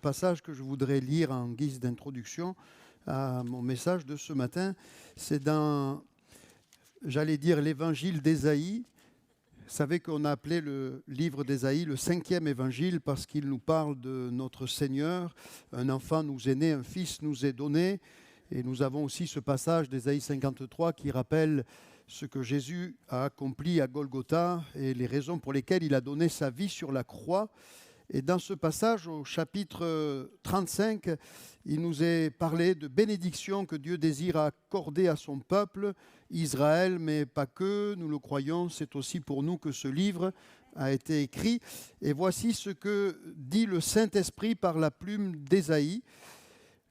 passage que je voudrais lire en guise d'introduction à mon message de ce matin. C'est dans, j'allais dire, l'évangile d'Ésaïe. Vous savez qu'on a appelé le livre d'Ésaïe le 5e évangile parce qu'il nous parle de notre Seigneur. Un enfant nous est né, un fils nous est donné. Et nous avons aussi ce passage d'Ésaïe 53 qui rappelle ce que Jésus a accompli à Golgotha et les raisons pour lesquelles il a donné sa vie sur la croix. Et dans ce passage, au chapitre 35, il nous est parlé de bénédictions que Dieu désire accorder à son peuple, Israël, mais pas que, nous le croyons, c'est aussi pour nous que ce livre a été écrit. Et voici ce que dit le Saint-Esprit par la plume d'Ésaïe.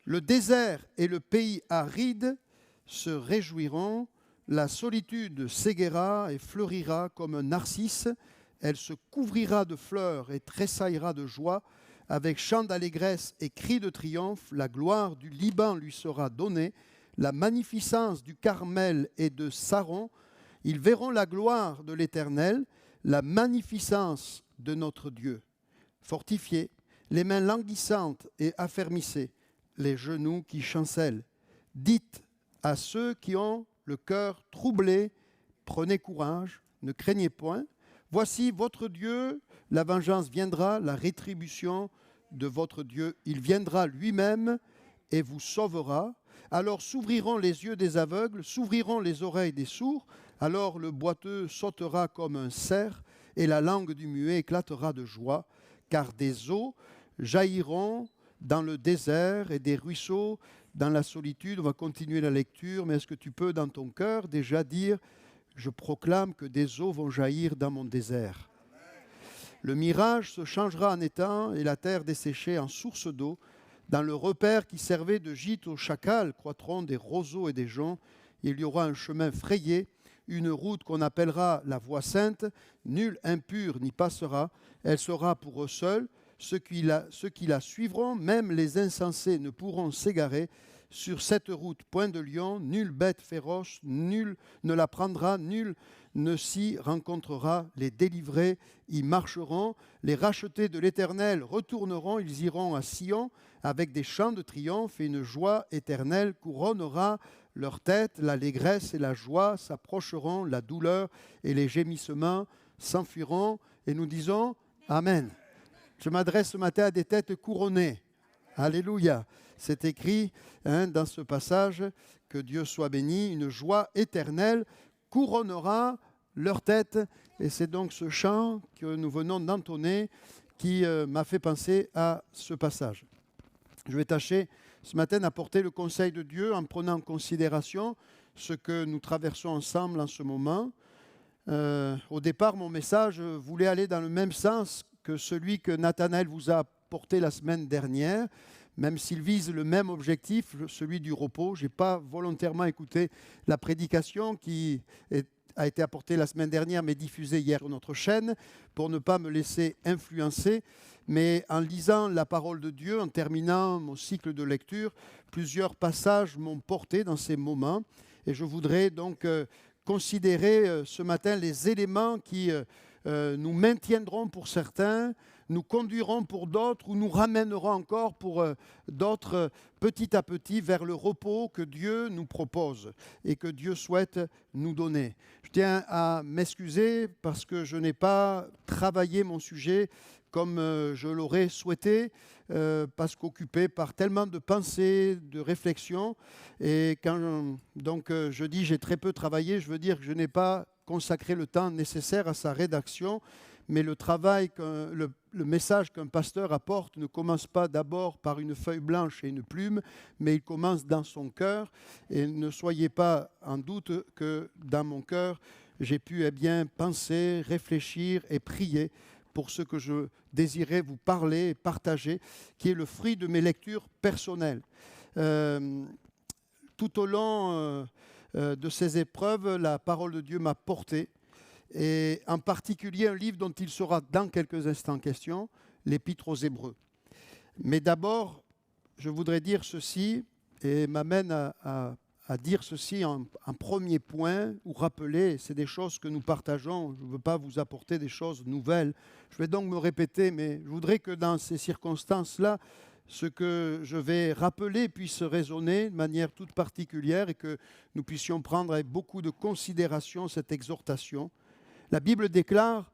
Le désert et le pays aride se réjouiront, la solitude s'égaira et fleurira comme un narcisse. Elle se couvrira de fleurs et tressaillera de joie. Avec chants d'allégresse et cris de triomphe, la gloire du Liban lui sera donnée, la magnificence du Carmel et de Saron. Ils verront la gloire de l'Éternel, la magnificence de notre Dieu. Fortifiez, les mains languissantes et affermissez, les genoux qui chancellent. Dites à ceux qui ont le cœur troublé, prenez courage, ne craignez point. Voici votre Dieu, la vengeance viendra, la rétribution de votre Dieu. Il viendra lui-même et vous sauvera. Alors s'ouvriront les yeux des aveugles, s'ouvriront les oreilles des sourds. Alors le boiteux sautera comme un cerf et la langue du muet éclatera de joie. Car des eaux jailliront dans le désert et des ruisseaux dans la solitude. On va continuer la lecture, mais est-ce que tu peux dans ton cœur déjà dire « Je proclame que des eaux vont jaillir dans mon désert ». Le mirage se changera en étang et la terre desséchée en source d'eau. Dans le repère qui servait de gîte aux chacals croîtront des roseaux et des joncs. Il y aura un chemin frayé, une route qu'on appellera la voie sainte. Nul impur n'y passera. Elle sera pour eux seuls. Ceux qui la suivront, même les insensés, ne pourront s'égarer. Sur cette route, point de lion, nulle bête féroce, nul ne la prendra, nul ne s'y rencontrera. Les délivrés y marcheront, les rachetés de l'Éternel retourneront, ils iront à Sion avec des chants de triomphe et une joie éternelle couronnera leur tête. L'allégresse et la joie s'approcheront, la douleur et les gémissements s'enfuiront. Et nous disons Amen. Je m'adresse ce matin à des têtes couronnées. Alléluia. C'est écrit dans ce passage, que Dieu soit béni, une joie éternelle couronnera leur tête. Et c'est donc ce chant que nous venons d'entonner qui m'a fait penser à ce passage. Je vais tâcher ce matin d'apporter le conseil de Dieu en prenant en considération ce que nous traversons ensemble en ce moment. Au départ, mon message voulait aller dans le même sens que celui que Nathanaël vous a apporté la semaine dernière, même s'il vise le même objectif, celui du repos. Je n'ai pas volontairement écouté la prédication qui a été apportée la semaine dernière, mais diffusée hier sur notre chaîne, pour ne pas me laisser influencer. Mais en lisant la parole de Dieu, en terminant mon cycle de lecture, plusieurs passages m'ont porté dans ces moments. Et je voudrais donc considérer ce matin les éléments qui nous maintiendront pour certains, nous conduiront pour d'autres ou nous ramèneront encore pour d'autres petit à petit vers le repos que Dieu nous propose et que Dieu souhaite nous donner. Je tiens à m'excuser parce que je n'ai pas travaillé mon sujet comme je l'aurais souhaité, parce qu'occupé par tellement de pensées, de réflexions. Et quand je dis j'ai très peu travaillé, je veux dire que je n'ai pas consacré le temps nécessaire à sa rédaction, mais le travail, le message qu'un pasteur apporte ne commence pas d'abord par une feuille blanche et une plume, mais il commence dans son cœur. Et ne soyez pas en doute que dans mon cœur, j'ai pu penser, réfléchir et prier pour ce que je désirais vous parler et partager, qui est le fruit de mes lectures personnelles. Tout au long de ces épreuves, la parole de Dieu m'a porté, et en particulier un livre dont il sera dans quelques instants question, l'Épître aux Hébreux. Mais d'abord, je voudrais dire ceci, et m'amène à dire ceci en premier point, ou rappeler, c'est des choses que nous partageons, je ne veux pas vous apporter des choses nouvelles, je vais donc me répéter, mais je voudrais que dans ces circonstances-là, ce que je vais rappeler puisse résonner de manière toute particulière et que nous puissions prendre avec beaucoup de considération cette exhortation. La Bible déclare,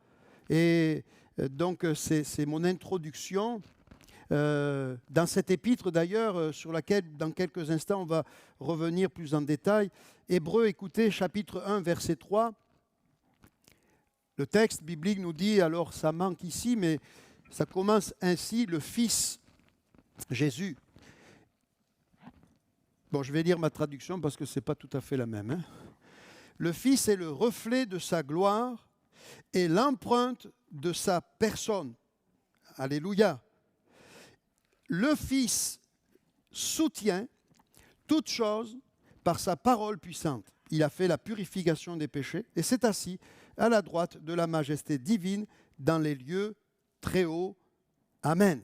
et donc c'est mon introduction, dans cette épître d'ailleurs, sur laquelle dans quelques instants on va revenir plus en détail. Hébreux, écoutez, chapitre 1, verset 3. Le texte biblique nous dit, alors ça manque ici, mais ça commence ainsi, le Fils Jésus. Bon, je vais lire ma traduction parce que ce n'est pas tout à fait la même. Le Fils est le reflet de sa gloire et l'empreinte de sa personne. Alléluia. Le Fils soutient toute chose par sa parole puissante. Il a fait la purification des péchés et s'est assis à la droite de la majesté divine dans les lieux très hauts. Amen.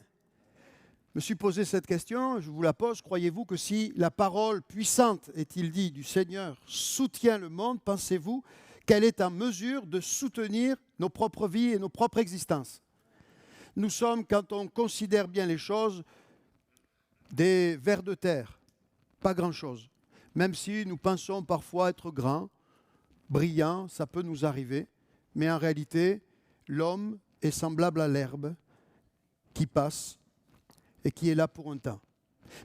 Je me suis posé cette question, je vous la pose. Croyez-vous que si la parole puissante, est-il dit, du Seigneur soutient le monde, pensez-vous qu'elle est en mesure de soutenir nos propres vies et nos propres existences? Nous sommes, quand on considère bien les choses, des vers de terre, pas grand-chose. Même si nous pensons parfois être grands, brillants, ça peut nous arriver, mais en réalité, l'homme est semblable à l'herbe qui passe et qui est là pour un temps.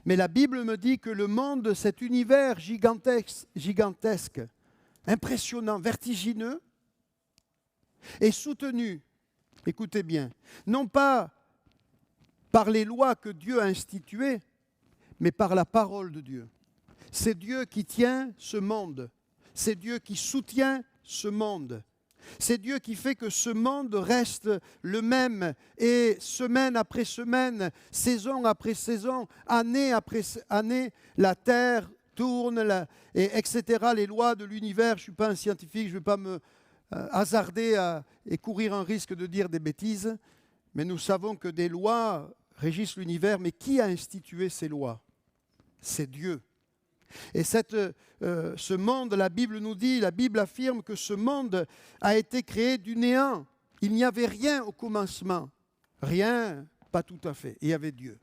Mais la Bible me dit que le monde, cet univers gigantesque, impressionnant, vertigineux, est soutenu, écoutez bien, non pas par les lois que Dieu a instituées, mais par la parole de Dieu. C'est Dieu qui tient ce monde, c'est Dieu qui soutient ce monde. C'est Dieu qui fait que ce monde reste le même et semaine après semaine, saison après saison, année après année, la terre tourne, etc. Les lois de l'univers, je ne suis pas un scientifique, je ne vais pas me hasarder et courir un risque de dire des bêtises, mais nous savons que des lois régissent l'univers, mais qui a institué ces lois? C'est Dieu. Et ce monde, la Bible nous dit, la Bible affirme que ce monde a été créé du néant. Il n'y avait rien au commencement. Rien, pas tout à fait. Il y avait Dieu.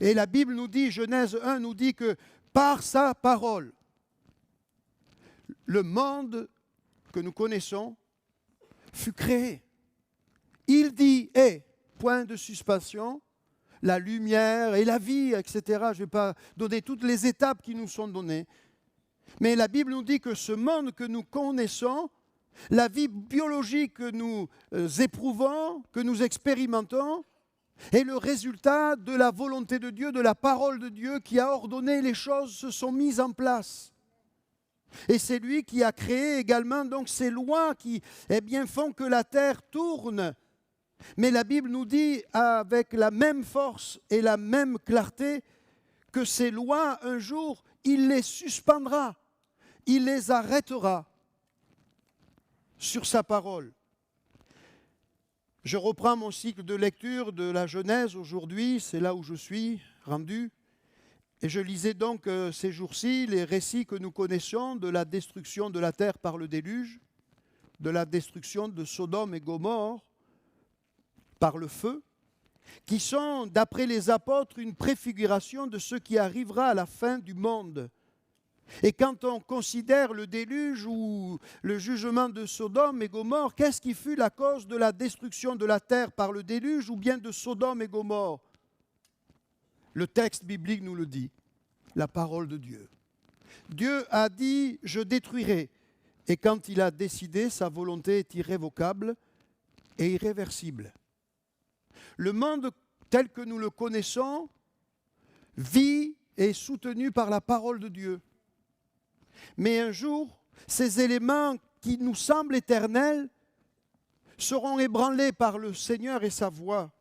Et la Bible nous dit, Genèse 1 nous dit que par sa parole, le monde que nous connaissons fut créé. Il dit, point de suspension, la lumière et la vie, etc. Je ne vais pas donner toutes les étapes qui nous sont données. Mais la Bible nous dit que ce monde que nous connaissons, la vie biologique que nous éprouvons, que nous expérimentons, est le résultat de la volonté de Dieu, de la parole de Dieu qui a ordonné les choses se sont mises en place. Et c'est lui qui a créé également donc ces lois qui font que la terre tourne. Mais la Bible nous dit avec la même force et la même clarté que ces lois, un jour, il les suspendra, il les arrêtera sur sa parole. Je reprends mon cycle de lecture de la Genèse aujourd'hui, c'est là où je suis rendu. Et je lisais donc ces jours-ci les récits que nous connaissons de la destruction de la terre par le déluge, de la destruction de Sodome et Gomorrhe, par le feu, qui sont, d'après les apôtres, une préfiguration de ce qui arrivera à la fin du monde. Et quand on considère le déluge ou le jugement de Sodome et Gomorrhe, qu'est-ce qui fut la cause de la destruction de la terre par le déluge ou bien de Sodome et Gomorrhe? Le texte biblique nous le dit, la parole de Dieu. Dieu a dit « je détruirai ». Et quand il a décidé, sa volonté est irrévocable et irréversible. Le monde tel que nous le connaissons vit et est soutenu par la parole de Dieu. Mais un jour, ces éléments qui nous semblent éternels seront ébranlés par le Seigneur et sa voix.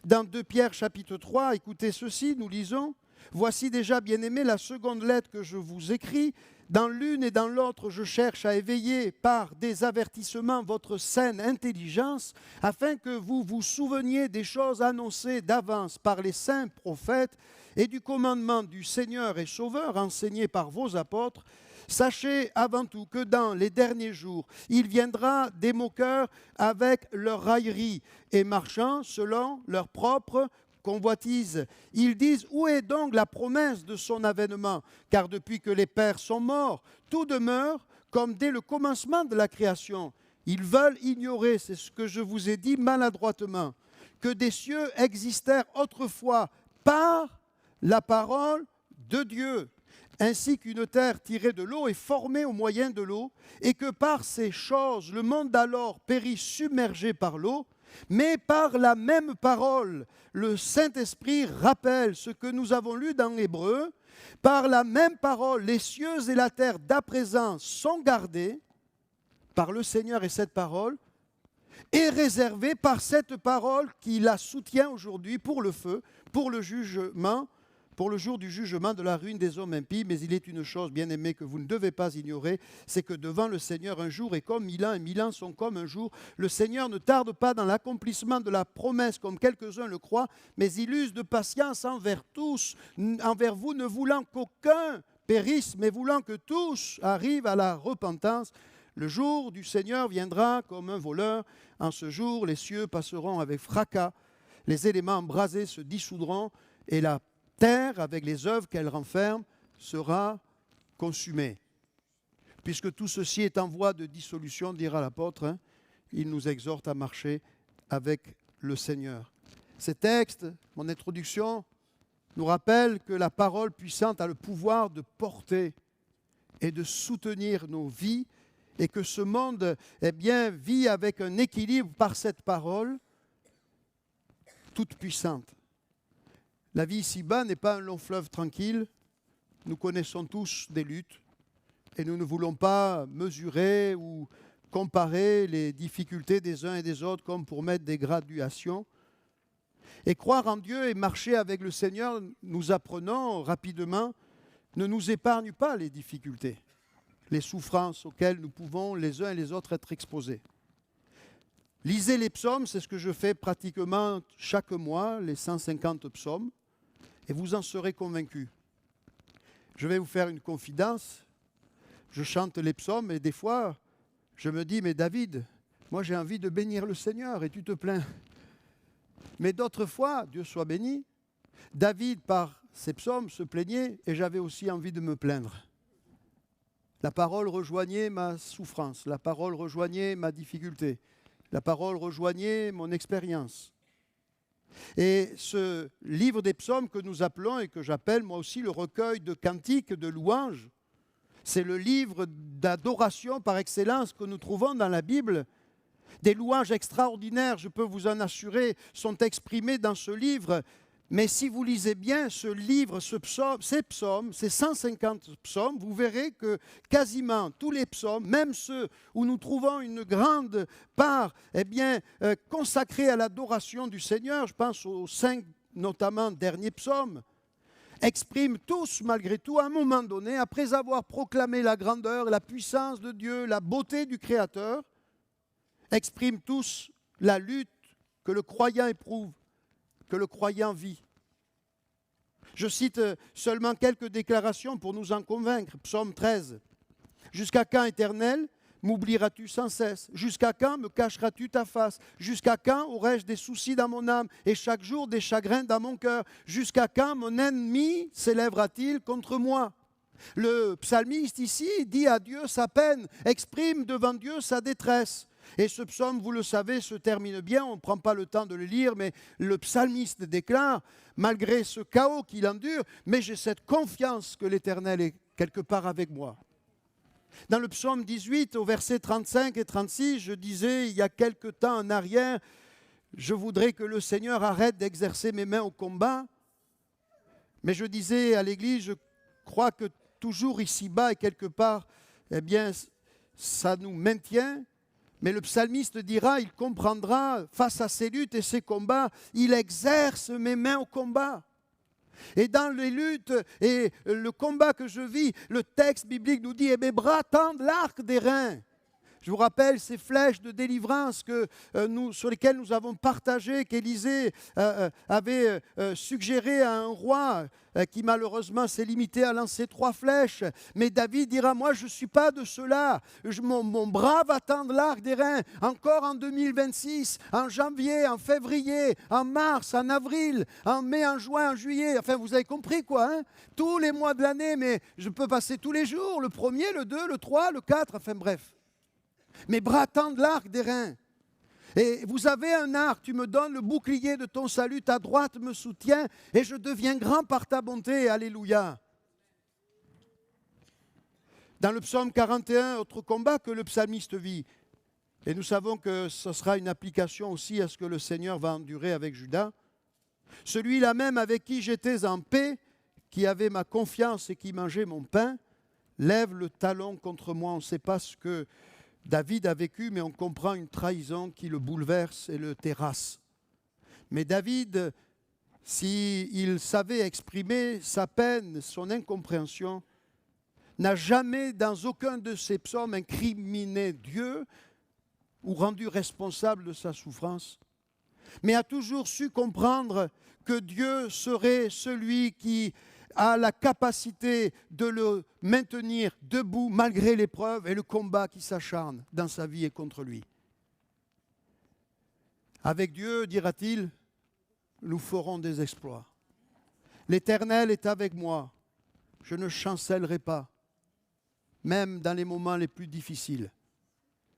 Dans 2 Pierre chapitre 3, écoutez ceci, nous lisons « Voici déjà, bien-aimés, la seconde lettre que je vous écris. Dans l'une et dans l'autre, je cherche à éveiller par des avertissements votre saine intelligence, afin que vous vous souveniez des choses annoncées d'avance par les saints prophètes et du commandement du Seigneur et Sauveur enseigné par vos apôtres. Sachez avant tout que dans les derniers jours, il viendra des moqueurs avec leur raillerie et marchant selon leur propre convoitise. Ils disent, où est donc la promesse de son avènement? Car depuis que les pères sont morts, tout demeure comme dès le commencement de la création. Ils veulent ignorer, c'est ce que je vous ai dit maladroitement, que des cieux existèrent autrefois par la parole de Dieu, ainsi qu'une terre tirée de l'eau est formée au moyen de l'eau, et que par ces choses le monde d'alors périt submergé par l'eau, mais par la même parole, le Saint-Esprit rappelle ce que nous avons lu dans l'Hébreu, par la même parole, les cieux et la terre d'à présent sont gardés par le Seigneur, et cette parole est réservée par cette parole qui la soutient aujourd'hui pour le feu, pour le jugement, pour le jour du jugement de la ruine des hommes impies. Mais il est une chose, bien-aimés, que vous ne devez pas ignorer, c'est que devant le Seigneur, un jour est comme 1000 ans, et 1000 ans sont comme un jour. Le Seigneur ne tarde pas dans l'accomplissement de la promesse, comme quelques-uns le croient, mais il use de patience envers tous, envers vous, ne voulant qu'aucun périsse, mais voulant que tous arrivent à la repentance. Le jour du Seigneur viendra comme un voleur. En ce jour, les cieux passeront avec fracas, les éléments embrasés se dissoudront, et la terre, avec les œuvres qu'elle renferme, sera consumée. Puisque tout ceci est en voie de dissolution, dira l'apôtre, il nous exhorte à marcher avec le Seigneur. Ces textes, mon introduction, nous rappellent que la parole puissante a le pouvoir de porter et de soutenir nos vies, et que ce monde vit avec un équilibre par cette parole toute puissante. La vie ici-bas n'est pas un long fleuve tranquille. Nous connaissons tous des luttes et nous ne voulons pas mesurer ou comparer les difficultés des uns et des autres comme pour mettre des graduations. Et croire en Dieu et marcher avec le Seigneur, nous apprenons rapidement, ne nous épargne pas les difficultés, les souffrances auxquelles nous pouvons les uns et les autres être exposés. Lisez les psaumes, c'est ce que je fais pratiquement chaque mois, les 150 psaumes. Et vous en serez convaincus. Je vais vous faire une confidence. Je chante les psaumes et des fois, je me dis, mais David, moi j'ai envie de bénir le Seigneur et tu te plains. Mais d'autres fois, Dieu soit béni, David, par ses psaumes, se plaignait et j'avais aussi envie de me plaindre. La parole rejoignait ma souffrance, la parole rejoignait ma difficulté, la parole rejoignait mon expérience. Et ce livre des psaumes que nous appelons et que j'appelle moi aussi le recueil de cantiques, de louanges, c'est le livre d'adoration par excellence que nous trouvons dans la Bible. Des louanges extraordinaires, je peux vous en assurer, sont exprimées dans ce livre. Mais si vous lisez bien ce livre, ces psaumes, ces 150 psaumes, vous verrez que quasiment tous les psaumes, même ceux où nous trouvons une grande part consacrée à l'adoration du Seigneur, je pense aux 5 notamment derniers psaumes, expriment tous malgré tout, à un moment donné, après avoir proclamé la grandeur, la puissance de Dieu, la beauté du Créateur, expriment tous la lutte que le croyant éprouve, que le croyant vit. Je cite seulement quelques déclarations pour nous en convaincre. Psaume 13. « Jusqu'à quand, Éternel, m'oublieras-tu sans cesse? Jusqu'à quand me cacheras-tu ta face? Jusqu'à quand aurai-je des soucis dans mon âme et chaque jour des chagrins dans mon cœur? Jusqu'à quand mon ennemi s'élèvera-t-il contre moi ?» Le psalmiste ici dit à Dieu sa peine, exprime devant Dieu sa détresse. Et ce psaume, vous le savez, se termine bien, on ne prend pas le temps de le lire, mais le psalmiste déclare, malgré ce chaos qu'il endure, mais j'ai cette confiance que l'Éternel est quelque part avec moi. Dans le psaume 18, au verset 35 et 36, je disais, il y a quelque temps en arrière, je voudrais que le Seigneur arrête d'exercer mes mains au combat, mais je disais à l'Église, je crois que toujours ici-bas et quelque part, ça nous maintient. Mais le psalmiste dira, il comprendra face à ces luttes et ces combats, il exerce mes mains au combat. Et dans les luttes et le combat que je vis, le texte biblique nous dit, et mes bras tendent l'arc des reins. Je vous rappelle ces flèches de délivrance sur lesquelles nous avons partagé, qu'Élisée avait suggéré à un roi qui malheureusement s'est limité à lancer 3 flèches. Mais David dira, moi je ne suis pas de ceux-là. Mon bras va tendre l'arc d'airain encore en 2026, en janvier, en février, en mars, en avril, en mai, en juin, en juillet. Enfin, vous avez compris quoi, hein? Tous les mois de l'année, mais je peux passer tous les jours, le 1er, le 2, le 3, le 4, enfin bref. Mes bras tendent l'arc d'airain. Et vous avez un arc, tu me donnes le bouclier de ton salut, ta droite me soutient et je deviens grand par ta bonté. Alléluia. Dans le psaume 41, autre combat que le psalmiste vit. Et nous savons que ce sera une application aussi à ce que le Seigneur va endurer avec Judas. Celui-là même avec qui j'étais en paix, qui avait ma confiance et qui mangeait mon pain, lève le talon contre moi. On ne sait pas ce que David a vécu, mais on comprend une trahison qui le bouleverse et le terrasse. Mais David, s'il savait exprimer sa peine, son incompréhension, n'a jamais, dans aucun de ses psaumes, incriminé Dieu ou rendu responsable de sa souffrance, mais a toujours su comprendre que Dieu serait celui qui a la capacité de le maintenir debout malgré l'épreuve et le combat qui s'acharne dans sa vie et contre lui. Avec Dieu, dira-t-il, nous ferons des exploits. L'Éternel est avec moi, je ne chancellerai pas, même dans les moments les plus difficiles.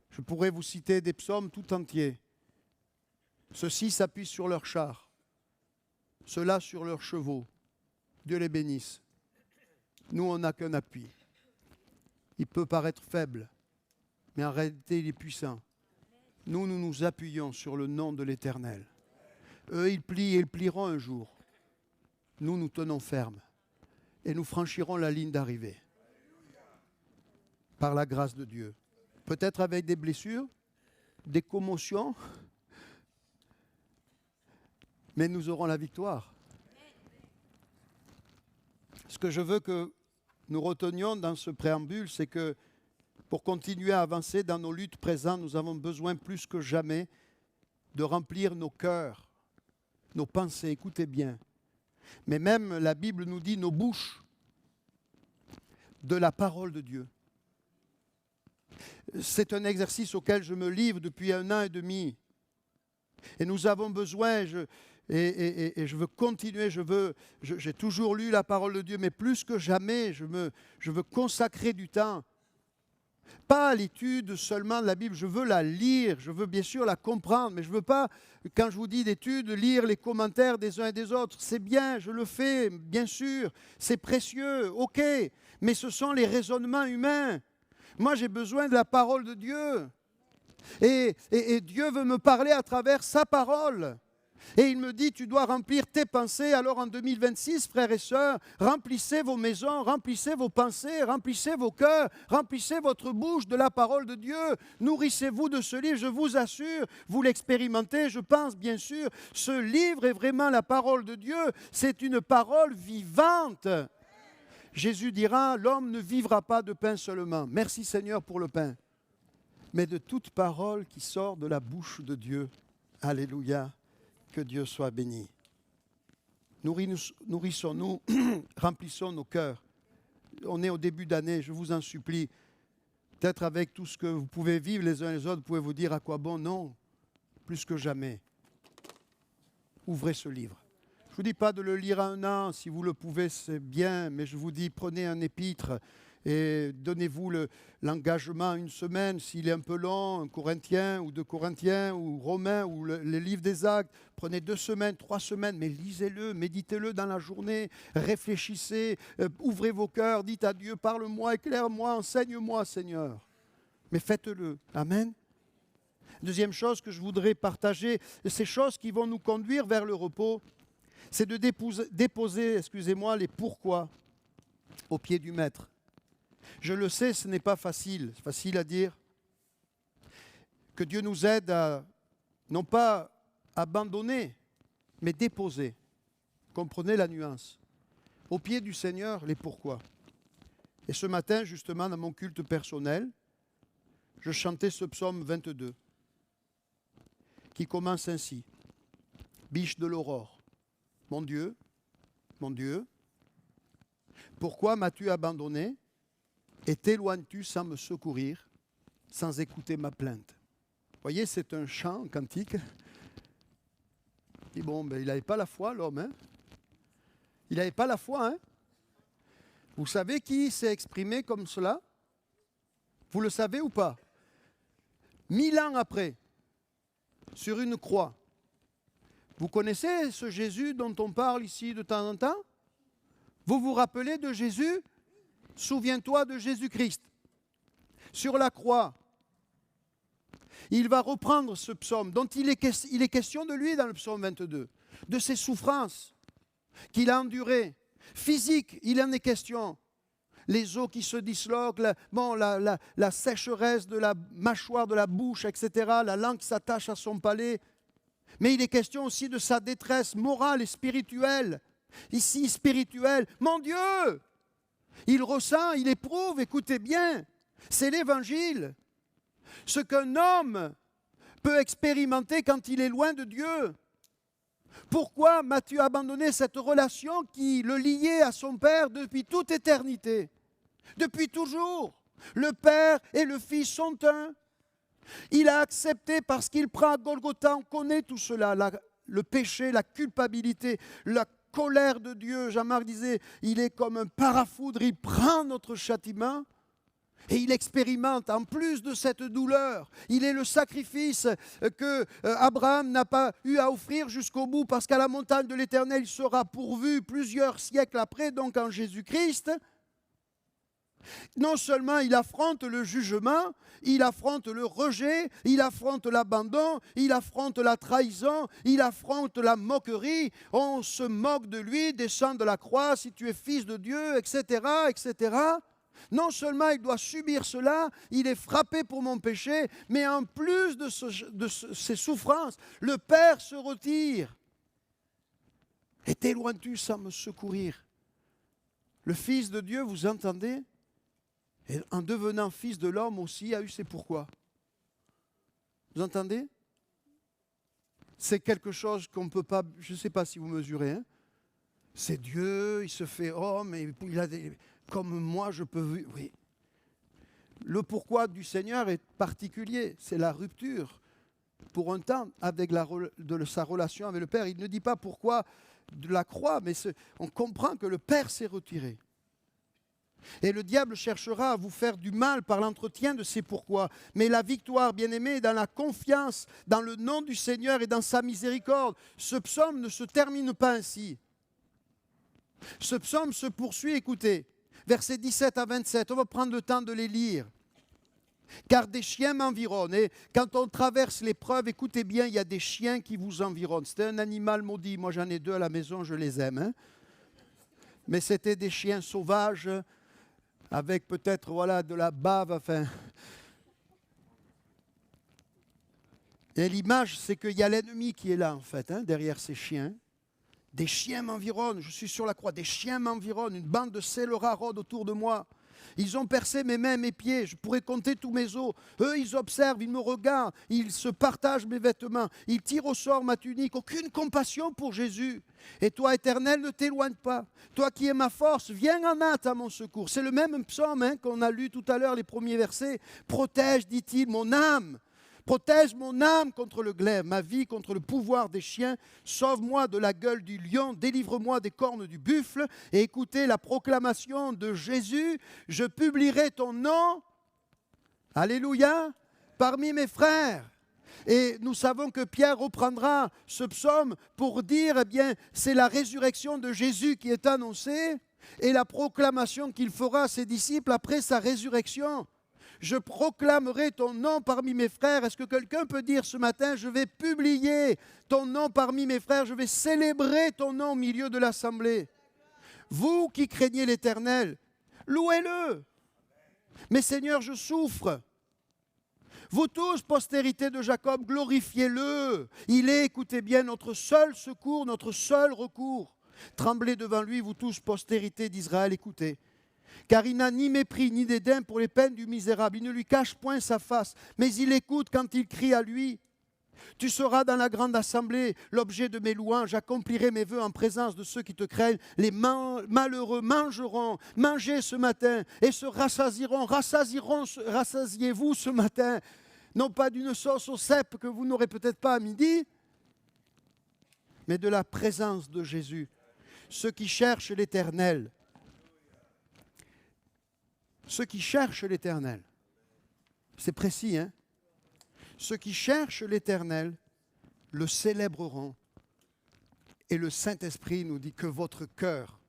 Je pourrais vous citer des psaumes tout entiers. Ceux-ci s'appuient sur leurs chars, ceux-là sur leurs chevaux. Dieu les bénisse. Nous, on n'a qu'un appui. Il peut paraître faible, mais en réalité, il est puissant. Nous, nous nous appuyons sur le nom de l'Éternel. Eux, ils plient et ils plieront un jour. Nous, nous tenons ferme et nous franchirons la ligne d'arrivée par la grâce de Dieu. Peut-être avec des blessures, des commotions, mais nous aurons la victoire. Ce que je veux que nous retenions dans ce préambule, c'est que pour continuer à avancer dans nos luttes présentes, nous avons besoin plus que jamais de remplir nos cœurs, nos pensées, écoutez bien. Mais même la Bible nous dit nos bouches de la parole de Dieu. C'est un exercice auquel je me livre depuis 1 an et demi. Et nous avons besoin, et je veux continuer, j'ai toujours lu la parole de Dieu, mais plus que jamais, je veux consacrer du temps. Pas à l'étude seulement de la Bible, je veux la lire, je veux bien sûr la comprendre, mais je ne veux pas, quand je vous dis d'étude, lire les commentaires des uns et des autres. C'est bien, je le fais, bien sûr, c'est précieux, ok, mais ce sont les raisonnements humains. Moi, j'ai besoin de la parole de Dieu. Et Dieu veut me parler à travers sa parole. Et il me dit, tu dois remplir tes pensées. Alors en 2026, frères et sœurs, remplissez vos maisons, remplissez vos pensées, remplissez vos cœurs, remplissez votre bouche de la parole de Dieu. Nourrissez-vous de ce livre, je vous assure, vous l'expérimentez, je pense bien sûr. Ce livre est vraiment la parole de Dieu, c'est une parole vivante. Jésus dira, l'homme ne vivra pas de pain seulement. Merci Seigneur pour le pain. Mais de toute parole qui sort de la bouche de Dieu. Alléluia. Que Dieu soit béni. Nourrissons-nous, remplissons nos cœurs. On est au début d'année, je vous en supplie. Peut-être avec tout ce que vous pouvez vivre les uns les autres, vous pouvez vous dire à quoi bon? Non, plus que jamais. Ouvrez ce livre. Je ne vous dis pas de le lire à 1 an, si vous le pouvez, c'est bien, mais je vous dis, prenez un épître et donnez-vous l'engagement 1 semaine, s'il est un peu long, 1 Corinthien ou 2 Corinthiens ou Romains ou les livres des Actes, prenez 2 semaines, 3 semaines, mais lisez-le, méditez-le dans la journée, réfléchissez, ouvrez vos cœurs, dites à Dieu, parle-moi, éclaire-moi, enseigne-moi, Seigneur. Mais faites-le. Amen. Deuxième chose que je voudrais partager, ces choses qui vont nous conduire vers le repos, c'est de déposer, les pourquoi au pied du Maître. Je le sais, ce n'est pas facile, c'est facile à dire. Que Dieu nous aide à, non pas abandonner, mais déposer. Comprenez la nuance. Au pied du Seigneur, les pourquoi. Et ce matin, justement, dans mon culte personnel, je chantais ce psaume 22, qui commence ainsi. Biche de l'aurore, mon Dieu, pourquoi m'as-tu abandonné et t'éloignes-tu sans me secourir, sans écouter ma plainte? Vous voyez, c'est un chant, un cantique. Et bon, il n'avait pas la foi, l'homme. Hein? Il n'avait pas la foi. Hein? Vous savez qui s'est exprimé comme cela? Vous le savez ou pas? 1000 ans après, sur une croix. Vous connaissez ce Jésus dont on parle ici de temps en temps? Vous vous rappelez de Jésus? Souviens-toi de Jésus-Christ. Sur la croix, il va reprendre ce psaume dont il est question de lui dans le psaume 22, de ses souffrances qu'il a endurées. Physique, il en est question. Les os qui se disloquent, la sécheresse de la mâchoire, de la bouche, etc. La langue qui s'attache à son palais. Mais il est question aussi de sa détresse morale et spirituelle. Ici, spirituelle. Mon Dieu! Il ressent, il éprouve, écoutez bien, c'est l'Évangile. Ce qu'un homme peut expérimenter quand il est loin de Dieu. Pourquoi m'as-tu abandonné cette relation qui le liait à son Père depuis toute éternité? Depuis toujours. Le Père et le Fils sont un. Il a accepté parce qu'il prend à Golgotha, on connaît tout cela, le péché, la culpabilité, la colère de Dieu. Jean-Marc disait, il est comme un parafoudre, il prend notre châtiment et il expérimente, en plus de cette douleur, il est le sacrifice que Abraham n'a pas eu à offrir jusqu'au bout parce qu'à la montagne de l'Éternel, il sera pourvu plusieurs siècles après, donc en Jésus-Christ. Non seulement il affronte le jugement, il affronte le rejet, il affronte l'abandon, il affronte la trahison, il affronte la moquerie. On se moque de lui, descend de la croix, si tu es fils de Dieu, etc., etc. Non seulement il doit subir cela, il est frappé pour mon péché, mais en plus de ces souffrances, le Père se retire. Et t'éloignes-tu sans me secourir? Le Fils de Dieu, vous entendez? Et en devenant fils de l'homme aussi, a eu ses pourquoi. Vous entendez? C'est quelque chose qu'on ne peut pas, je ne sais pas si vous mesurez, hein? C'est Dieu, il se fait homme, et il a comme moi je peux... Oui. Le pourquoi du Seigneur est particulier, c'est la rupture, pour un temps, avec sa relation avec le Père. Il ne dit pas pourquoi de la croix, mais on comprend que le Père s'est retiré. Et le diable cherchera à vous faire du mal par l'entretien de ces pourquoi. Mais la victoire, bien-aimée, est dans la confiance, dans le nom du Seigneur et dans sa miséricorde. Ce psaume ne se termine pas ainsi. Ce psaume se poursuit, écoutez, versets 17 à 27, on va prendre le temps de les lire. Car des chiens m'environnent. Et quand on traverse l'épreuve, écoutez bien, il y a des chiens qui vous environnent. C'était un animal maudit. Moi, j'en ai 2 à la maison, je les aime. Hein. Mais c'était des chiens sauvages, avec peut-être de la bave. Enfin. Et l'image, c'est qu'il y a l'ennemi qui est là, en fait, derrière ces chiens. Des chiens m'environnent, je suis sur la croix, des chiens m'environnent, une bande de scélérats rôde autour de moi. Ils ont percé mes mains, mes pieds, je pourrais compter tous mes os. Eux, ils observent, ils me regardent, ils se partagent mes vêtements, ils tirent au sort ma tunique. Aucune compassion pour Jésus. Et toi, Éternel, ne t'éloigne pas. Toi qui es ma force, viens en hâte à mon secours. C'est le même psaume qu'on a lu tout à l'heure, les premiers versets. Protège, dit-il, mon âme. Protège mon âme contre le glaive, ma vie contre le pouvoir des chiens. Sauve-moi de la gueule du lion, délivre-moi des cornes du buffle. Et écoutez la proclamation de Jésus, je publierai ton nom, alléluia, parmi mes frères. Et nous savons que Pierre reprendra ce psaume pour dire, eh bien, c'est la résurrection de Jésus qui est annoncée et la proclamation qu'il fera à ses disciples après sa résurrection. Je proclamerai ton nom parmi mes frères. Est-ce que quelqu'un peut dire ce matin, je vais publier ton nom parmi mes frères, je vais célébrer ton nom au milieu de l'assemblée. Vous qui craignez l'Éternel, louez-le. Mais Seigneur, je souffre. Vous tous, postérité de Jacob, glorifiez-le. Il est, écoutez bien, notre seul secours, notre seul recours. Tremblez devant lui, vous tous, postérité d'Israël, écoutez. Car il n'a ni mépris ni dédain pour les peines du misérable. Il ne lui cache point sa face, mais il écoute quand il crie à lui. Tu seras dans la grande assemblée, l'objet de mes louanges. J'accomplirai mes vœux en présence de ceux qui te craignent. Les malheureux mangeront, mangez ce matin et se rassasieront. Rassasiez-vous ce matin, non pas d'une sauce au cèpe que vous n'aurez peut-être pas à midi, mais de la présence de Jésus. Ceux qui cherchent l'Éternel. Ceux qui cherchent l'Éternel. C'est précis, hein? Ceux qui cherchent l'Éternel le célébreront. Et le Saint-Esprit nous dit que votre cœur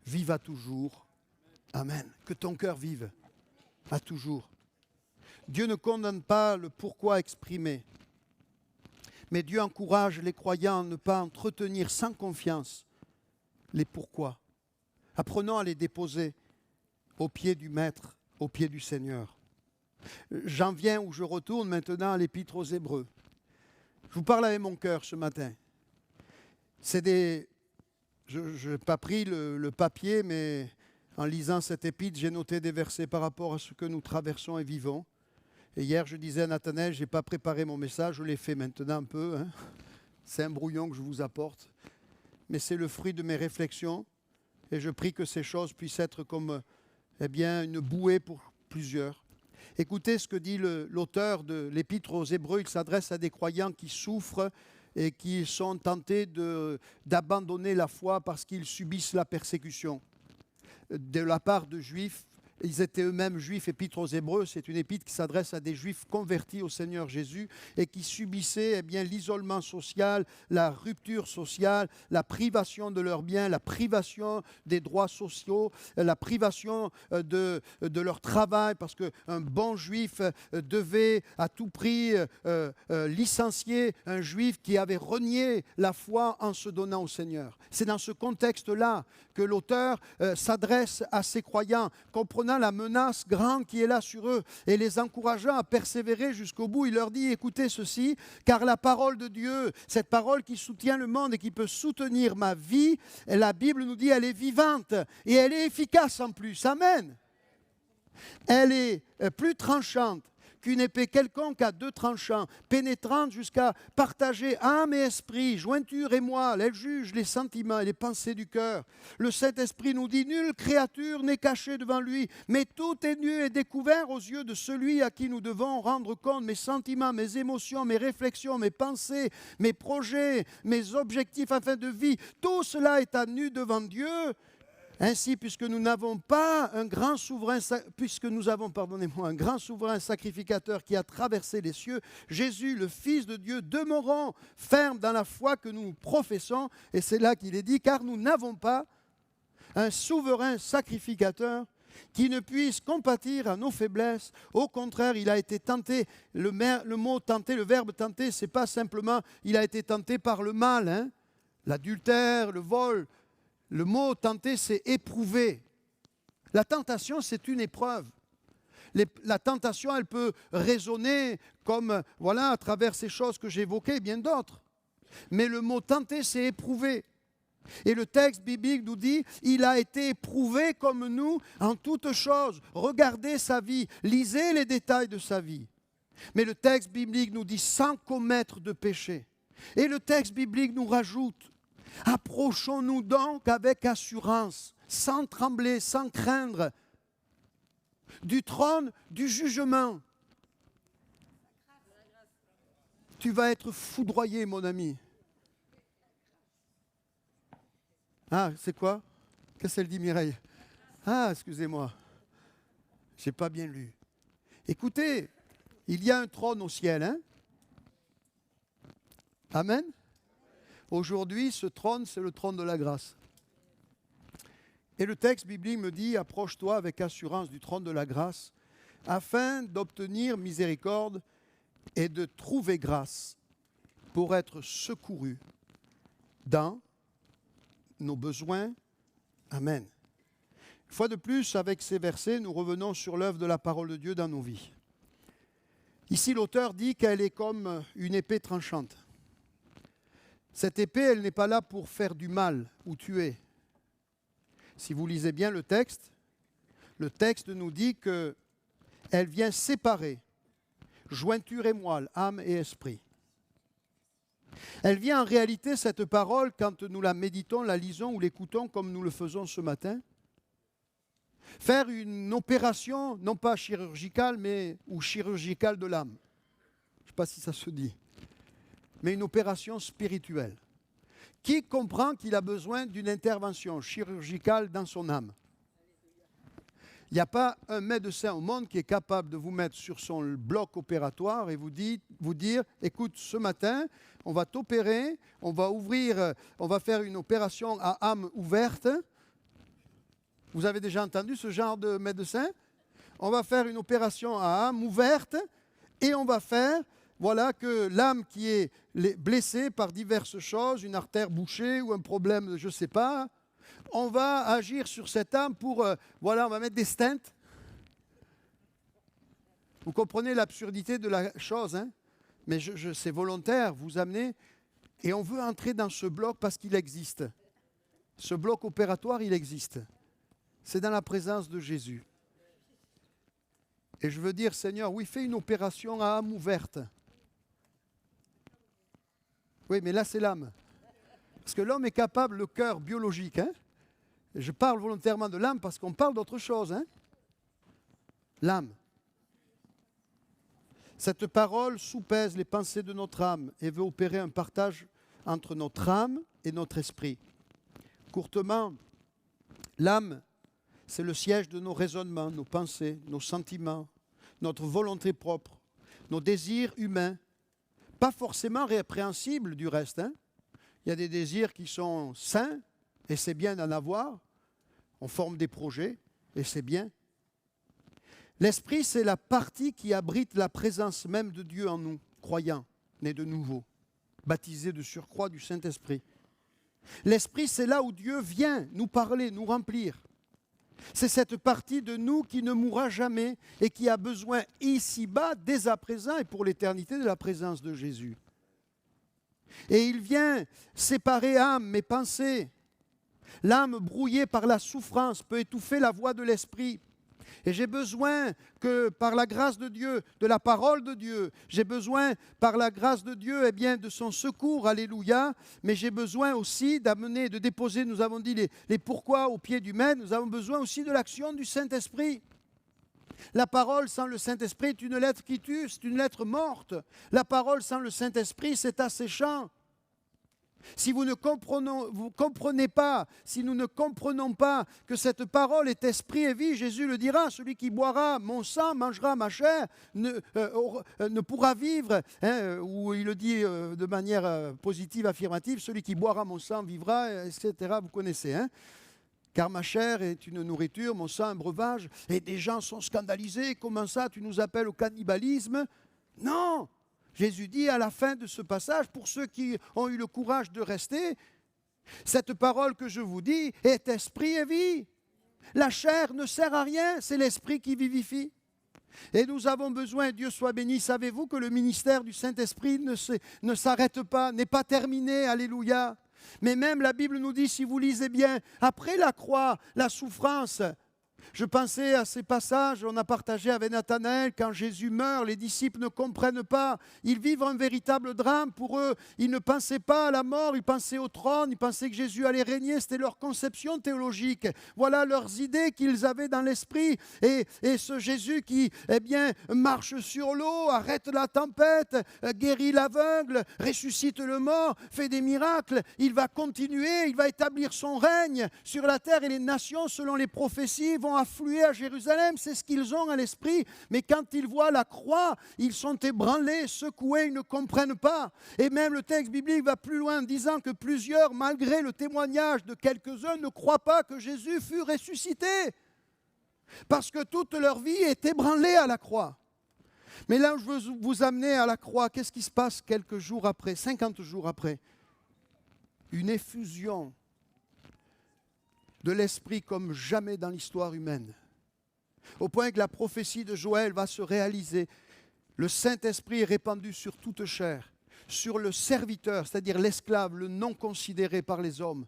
vive à toujours. Amen. Que ton cœur vive à toujours. Dieu ne condamne pas le pourquoi exprimé, mais Dieu encourage les croyants à ne pas entretenir sans confiance les pourquoi. Apprenons à les déposer au pied du Maître, au pied du Seigneur. J'en viens où je retourne maintenant à l'Épître aux Hébreux. Je vous parle avec mon cœur ce matin. Je n'ai pas pris le papier, mais en lisant cette épître, j'ai noté des versets par rapport à ce que nous traversons et vivons. Et hier, je disais à Nathanaël, je n'ai pas préparé mon message, je l'ai fait maintenant un peu. Hein. C'est un brouillon que je vous apporte. Mais c'est le fruit de mes réflexions. Et je prie que ces choses puissent être comme une bouée pour plusieurs. Écoutez ce que dit l'auteur de l'Épître aux Hébreux. Il s'adresse à des croyants qui souffrent et qui sont tentés d'abandonner la foi parce qu'ils subissent la persécution de la part de Juifs. Ils étaient eux-mêmes juifs. Épître aux Hébreux, c'est une épître qui s'adresse à des juifs convertis au Seigneur Jésus et qui subissaient l'isolement social, la rupture sociale, la privation de leurs biens, la privation des droits sociaux, la privation de leur travail, parce qu'un bon juif devait à tout prix licencier un juif qui avait renié la foi en se donnant au Seigneur. C'est dans ce contexte-là que l'auteur s'adresse à ces croyants, comprenant la menace grande qui est là sur eux et les encourageant à persévérer jusqu'au bout. Il leur dit, écoutez ceci, car la parole de Dieu, cette parole qui soutient le monde et qui peut soutenir ma vie, la Bible nous dit, elle est vivante et elle est efficace en plus. Amen. Elle est plus tranchante qu'une épée quelconque à deux tranchants, pénétrante jusqu'à partager âme et esprit, jointure et moelle. Elle juge les sentiments et les pensées du cœur. Le Saint-Esprit nous dit, nulle créature n'est cachée devant lui, mais tout est nu et découvert aux yeux de celui à qui nous devons rendre compte. Mes sentiments, mes émotions, mes réflexions, mes pensées, mes projets, mes objectifs en fin de vie, tout cela est à nu devant Dieu. Ainsi, puisque nous avons un grand souverain sacrificateur qui a traversé les cieux, Jésus, le Fils de Dieu, demeurons fermes dans la foi que nous professons. Et c'est là qu'il est dit, car nous n'avons pas un souverain sacrificateur qui ne puisse compatir à nos faiblesses. Au contraire, il a été tenté. Le mot tenté, le verbe tenté, ce n'est pas simplement il a été tenté par le mal, hein, l'adultère, le vol. Le mot tenter, c'est éprouver. La tentation, c'est une épreuve. La tentation, elle peut résonner comme, à travers ces choses que j'ai évoquées, et bien d'autres. Mais le mot tenter, c'est éprouver. Et le texte biblique nous dit, il a été éprouvé comme nous en toutes choses. Regardez sa vie, lisez les détails de sa vie. Mais le texte biblique nous dit, sans commettre de péché. Et le texte biblique nous rajoute, approchons-nous donc avec assurance, sans trembler, sans craindre, du trône du jugement. Tu vas être foudroyé, mon ami. Ah, c'est quoi? Qu'est-ce qu'elle dit, Mireille? Ah, excusez-moi. Je n'ai pas bien lu. Écoutez, il y a un trône au ciel, hein? Amen. Aujourd'hui, ce trône, c'est le trône de la grâce. Et le texte biblique me dit, approche-toi avec assurance du trône de la grâce, afin d'obtenir miséricorde et de trouver grâce pour être secouru dans nos besoins. Amen. Une fois de plus, avec ces versets, nous revenons sur l'œuvre de la parole de Dieu dans nos vies. Ici, l'auteur dit qu'elle est comme une épée tranchante. Cette épée, elle n'est pas là pour faire du mal ou tuer. Si vous lisez bien le texte, Le texte nous dit qu'elle vient séparer jointure et moelle, âme et esprit. Elle vient en réalité, cette parole, quand nous la méditons, la lisons ou l'écoutons comme nous le faisons ce matin, faire une opération, non pas chirurgicale, ou chirurgicale de l'âme. Je ne sais pas si ça se dit, mais une opération spirituelle. Qui comprend qu'il a besoin d'une intervention chirurgicale dans son âme? Il n'y a pas un médecin au monde qui est capable de vous mettre sur son bloc opératoire et vous dire, écoute, ce matin, on va t'opérer, on va faire une opération à âme ouverte. Vous avez déjà entendu ce genre de médecin? On va faire une opération à âme ouverte et on va faire, voilà, que l'âme qui est blessée par diverses choses, une artère bouchée ou un problème, je ne sais pas, on va agir sur cette âme pour, on va mettre des stents. Vous comprenez l'absurdité de la chose, hein? Mais c'est volontaire, vous amenez, et on veut entrer dans ce bloc parce qu'il existe. Ce bloc opératoire, il existe. C'est dans la présence de Jésus. Et je veux dire, Seigneur, oui, fais une opération à âme ouverte. Oui, mais là, c'est l'âme. Parce que l'homme est capable, le cœur biologique, hein? Je parle volontairement de l'âme parce qu'on parle d'autre chose, hein? L'âme. Cette parole soupèse les pensées de notre âme et veut opérer un partage entre notre âme et notre esprit. Courtement, l'âme, c'est le siège de nos raisonnements, nos pensées, nos sentiments, notre volonté propre, nos désirs humains, pas forcément répréhensibles du reste, hein? Il y a des désirs qui sont sains, et c'est bien d'en avoir. On forme des projets, et c'est bien. L'esprit, c'est la partie qui abrite la présence même de Dieu en nous, croyants, nés de nouveau, baptisés de surcroît du Saint-Esprit. L'esprit, c'est là où Dieu vient nous parler, nous remplir. C'est cette partie de nous qui ne mourra jamais et qui a besoin ici-bas, dès à présent et pour l'éternité, de la présence de Jésus. Et il vient séparer âme et pensée. L'âme brouillée par la souffrance peut étouffer la voix de l'esprit. Et j'ai besoin que par la grâce de Dieu, de la parole de Dieu, j'ai besoin par la grâce de Dieu, de son secours, alléluia, mais j'ai besoin aussi d'amener, de déposer, nous avons dit les pourquoi au pied du maître, nous avons besoin aussi de l'action du Saint-Esprit. La parole sans le Saint-Esprit est une lettre qui tue, c'est une lettre morte. La parole sans le Saint-Esprit, c'est asséchant. Si vous comprenez pas, si nous ne comprenons pas que cette parole est esprit et vie, Jésus le dira, celui qui boira mon sang, mangera ma chair, ne pourra vivre, hein, ou il le dit de manière positive, affirmative, celui qui boira mon sang vivra, etc. Vous connaissez, hein? Car ma chair est une nourriture, mon sang un breuvage, et des gens sont scandalisés, comment ça, tu nous appelles au cannibalisme? Non! Jésus dit à la fin de ce passage, pour ceux qui ont eu le courage de rester, cette parole que je vous dis est esprit et vie. La chair ne sert à rien, c'est l'esprit qui vivifie. Et nous avons besoin, Dieu soit béni, savez-vous que le ministère du Saint-Esprit ne s'arrête pas, n'est pas terminé, alléluia. Mais même la Bible nous dit, si vous lisez bien, après la croix, la souffrance. Je pensais à ces passages, on a partagé avec Nathanaël, quand Jésus meurt, les disciples ne comprennent pas. Ils vivent un véritable drame pour eux. Ils ne pensaient pas à la mort, ils pensaient au trône, ils pensaient que Jésus allait régner. C'était leur conception théologique. Voilà leurs idées qu'ils avaient dans l'esprit. Et ce Jésus qui, marche sur l'eau, arrête la tempête, guérit l'aveugle, ressuscite le mort, fait des miracles. Il va continuer, il va établir son règne sur la terre et les nations, selon les prophéties, vont affluer à Jérusalem, c'est ce qu'ils ont à l'esprit, mais quand ils voient la croix, ils sont ébranlés, secoués, ils ne comprennent pas. Et même le texte biblique va plus loin, disant que plusieurs, malgré le témoignage de quelques-uns, ne croient pas que Jésus fut ressuscité, parce que toute leur vie est ébranlée à la croix. Mais là où je veux vous amener à la croix, qu'est-ce qui se passe quelques jours après, 50 jours après? Une effusion de l'esprit comme jamais dans l'histoire humaine. Au point que la prophétie de Joël va se réaliser. Le Saint-Esprit est répandu sur toute chair, sur le serviteur, c'est-à-dire l'esclave, le non considéré par les hommes.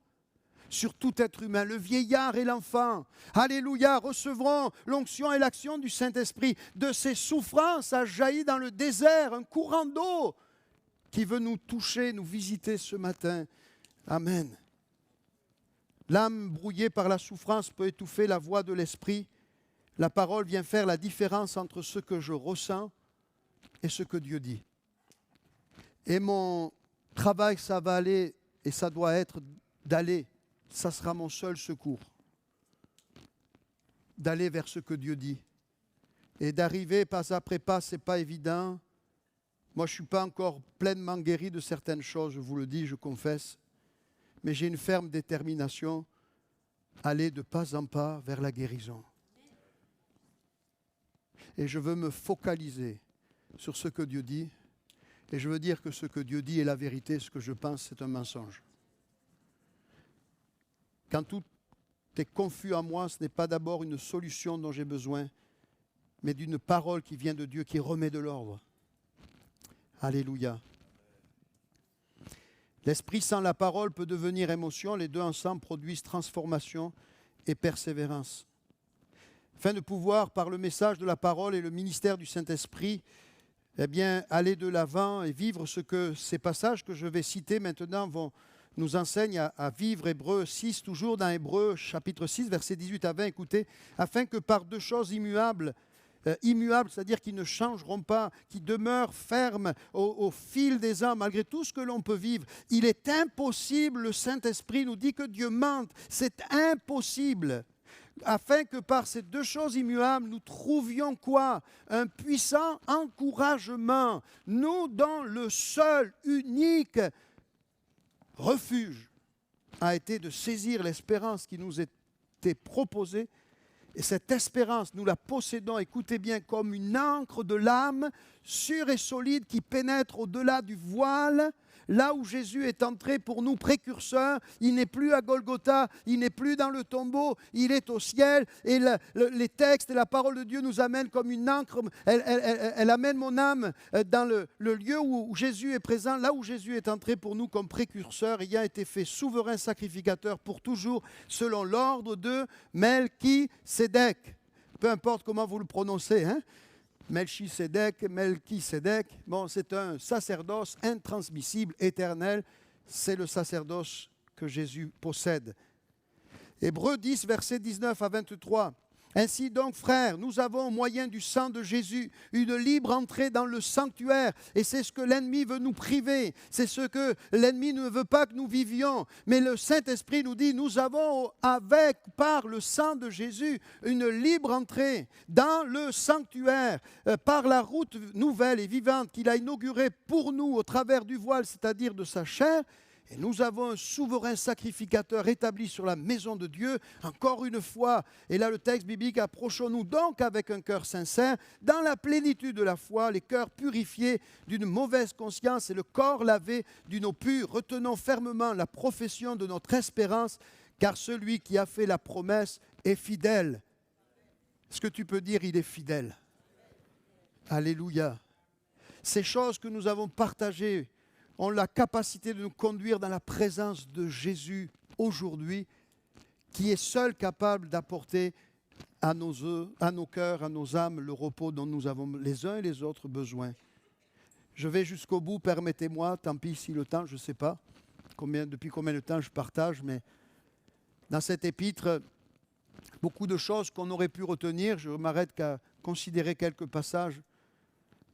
sur tout être humain, le vieillard et l'enfant. Alléluia, recevront l'onction et l'action du Saint-Esprit. De ses souffrances a jailli dans le désert un courant d'eau qui veut nous toucher, nous visiter ce matin. Amen. L'âme brouillée par la souffrance peut étouffer la voix de l'Esprit. La parole vient faire la différence entre ce que je ressens et ce que Dieu dit. Et mon travail, ça va aller, et ça doit être d'aller. Ça sera mon seul secours. D'aller vers ce que Dieu dit. Et d'arriver pas après pas, ce n'est pas évident. Moi, je ne suis pas encore pleinement guéri de certaines choses, je vous le dis, je confesse. Mais j'ai une ferme détermination à aller de pas en pas vers la guérison. Et je veux me focaliser sur ce que Dieu dit. Et je veux dire que ce que Dieu dit est la vérité, ce que je pense, c'est un mensonge. Quand tout est confus à moi, ce n'est pas d'abord une solution dont j'ai besoin, mais d'une parole qui vient de Dieu, qui remet de l'ordre. Alléluia. L'esprit sans la parole peut devenir émotion, les deux ensemble produisent transformation et persévérance. Afin de pouvoir, par le message de la parole et le ministère du Saint-Esprit, eh bien, aller de l'avant et vivre ce que ces passages que je vais citer maintenant vont nous enseignent à vivre. Hébreux 6, toujours dans Hébreux chapitre 6, versets 18 à 20, écoutez, afin que par deux choses immuables, c'est-à-dire qui ne changeront pas, qui demeurent fermes au fil des ans, malgré tout ce que l'on peut vivre. Il est impossible, le Saint-Esprit nous dit que Dieu mente, c'est impossible. Afin que par ces deux choses immuables, nous trouvions quoi? Un puissant encouragement, nous dont le seul, unique refuge a été de saisir l'espérance qui nous était proposée. Et cette espérance, nous la possédons, écoutez bien, comme une ancre de l'âme, sûre et solide, qui pénètre au-delà du voile, là où Jésus est entré pour nous précurseurs. Il n'est plus à Golgotha, il n'est plus dans le tombeau, il est au ciel. Et les textes et la parole de Dieu nous amènent comme une ancre, elle amène mon âme dans le lieu où Jésus est présent, là où Jésus est entré pour nous comme précurseur, ayant été fait souverain sacrificateur pour toujours, selon l'ordre de Melchisédek. Peu importe comment vous le prononcez, hein? Melchisédek, bon, c'est un sacerdoce intransmissible, éternel. C'est le sacerdoce que Jésus possède. Hébreux 10, versets 19 à 23. Ainsi donc, frères, nous avons au moyen du sang de Jésus une libre entrée dans le sanctuaire. Et c'est ce que l'ennemi veut nous priver. C'est ce que l'ennemi ne veut pas que nous vivions. Mais le Saint-Esprit nous dit, nous avons par le sang de Jésus, une libre entrée dans le sanctuaire, par la route nouvelle et vivante qu'il a inaugurée pour nous au travers du voile, c'est-à-dire de sa chair. Et nous avons un souverain sacrificateur établi sur la maison de Dieu, encore une fois. Et là, le texte biblique, approchons-nous donc avec un cœur sincère, dans la plénitude de la foi, les cœurs purifiés d'une mauvaise conscience et le corps lavé d'une eau pure. Retenons fermement la profession de notre espérance, car celui qui a fait la promesse est fidèle. Est-ce que tu peux dire, il est fidèle? Alléluia. Ces choses que nous avons partagées ont la capacité de nous conduire dans la présence de Jésus aujourd'hui, qui est seul capable d'apporter à nos cœurs, à nos âmes, le repos dont nous avons les uns et les autres besoin. Je vais jusqu'au bout, permettez-moi, tant pis si le temps, je ne sais pas depuis combien de temps je partage, mais dans cette épître, beaucoup de choses qu'on aurait pu retenir, je m'arrête qu'à considérer quelques passages.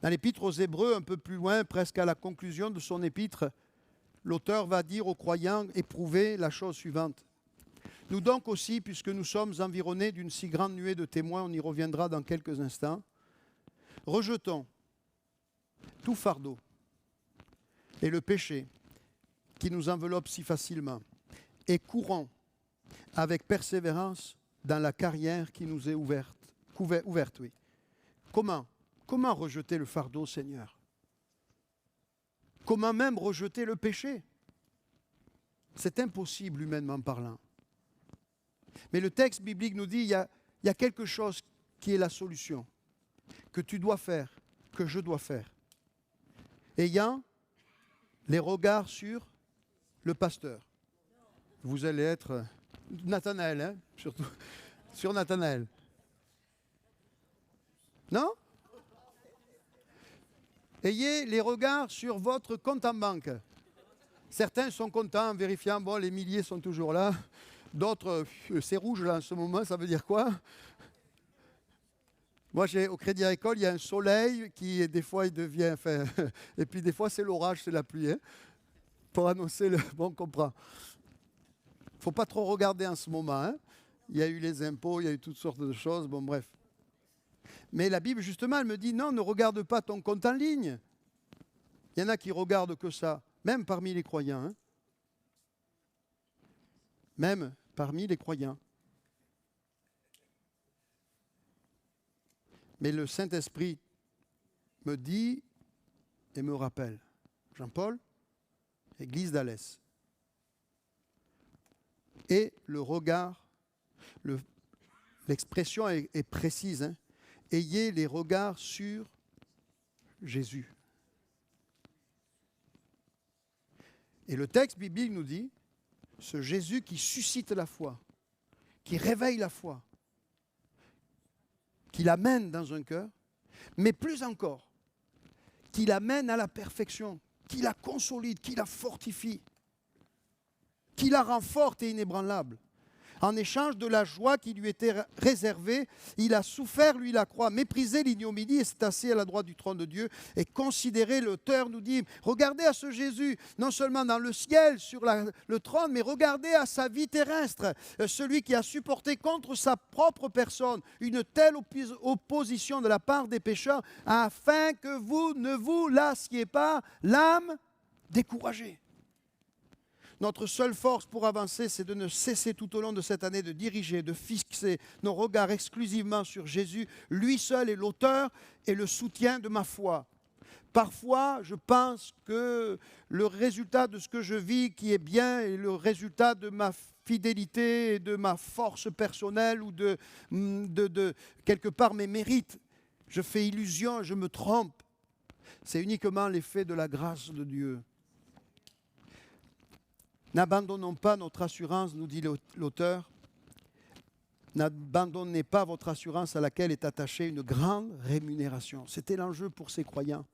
Dans l'épître aux Hébreux, un peu plus loin, presque à la conclusion de son épître, l'auteur va dire aux croyants, éprouvez la chose suivante. Nous donc aussi, puisque nous sommes environnés d'une si grande nuée de témoins, on y reviendra dans quelques instants, rejetons tout fardeau et le péché qui nous enveloppe si facilement et courons avec persévérance dans la carrière qui nous est ouverte. Oui. Comment rejeter le fardeau, Seigneur? Comment même rejeter le péché? C'est impossible, humainement parlant. Mais le texte biblique nous dit il y a quelque chose qui est la solution, que tu dois faire, que je dois faire. Ayant les regards sur le pasteur. Vous allez être Nathanaël, hein, surtout sur Nathanaël. Non? Ayez les regards sur votre compte en banque. Certains sont contents en vérifiant, bon, les milliers sont toujours là. D'autres, c'est rouge là en ce moment, ça veut dire quoi? Moi, au Crédit Agricole, il y a un soleil qui, des fois, il devient... Enfin, et puis, des fois, c'est l'orage, c'est la pluie. Hein, pour annoncer le... Bon, on comprend. Il ne faut pas trop regarder en ce moment. Hein. Il y a eu les impôts, il y a eu toutes sortes de choses. Bon, bref. Mais la Bible, justement, elle me dit, non, ne regarde pas ton compte en ligne. Il y en a qui regardent que ça, même parmi les croyants. Hein. Même parmi les croyants. Mais le Saint-Esprit me dit et me rappelle. Jean-Paul, Église d'Alès. Et le regard, l'expression est précise. Hein. Ayez les regards sur Jésus. Et le texte biblique nous dit, ce Jésus qui suscite la foi, qui réveille la foi, qui l'amène dans un cœur, mais plus encore, qui l'amène à la perfection, qui la consolide, qui la fortifie, qui la rend forte et inébranlable. En échange de la joie qui lui était réservée, il a souffert, lui, la croix, méprisé l'ignominie et s'est assis à la droite du trône de Dieu et considéré, l'auteur nous dit, regardez à ce Jésus, non seulement dans le ciel, sur le trône, mais regardez à sa vie terrestre, celui qui a supporté contre sa propre personne une telle opposition de la part des pécheurs, afin que vous ne vous lassiez pas l'âme découragée. Notre seule force pour avancer, c'est de ne cesser tout au long de cette année de diriger, de fixer nos regards exclusivement sur Jésus. Lui seul est l'auteur et le soutien de ma foi. Parfois, je pense que le résultat de ce que je vis qui est bien est le résultat de ma fidélité et de ma force personnelle ou de quelque part mes mérites. Je fais illusion, je me trompe. C'est uniquement l'effet de la grâce de Dieu. N'abandonnons pas notre assurance, nous dit l'auteur. N'abandonnez pas votre assurance à laquelle est attachée une grande rémunération. C'était l'enjeu pour ces croyants.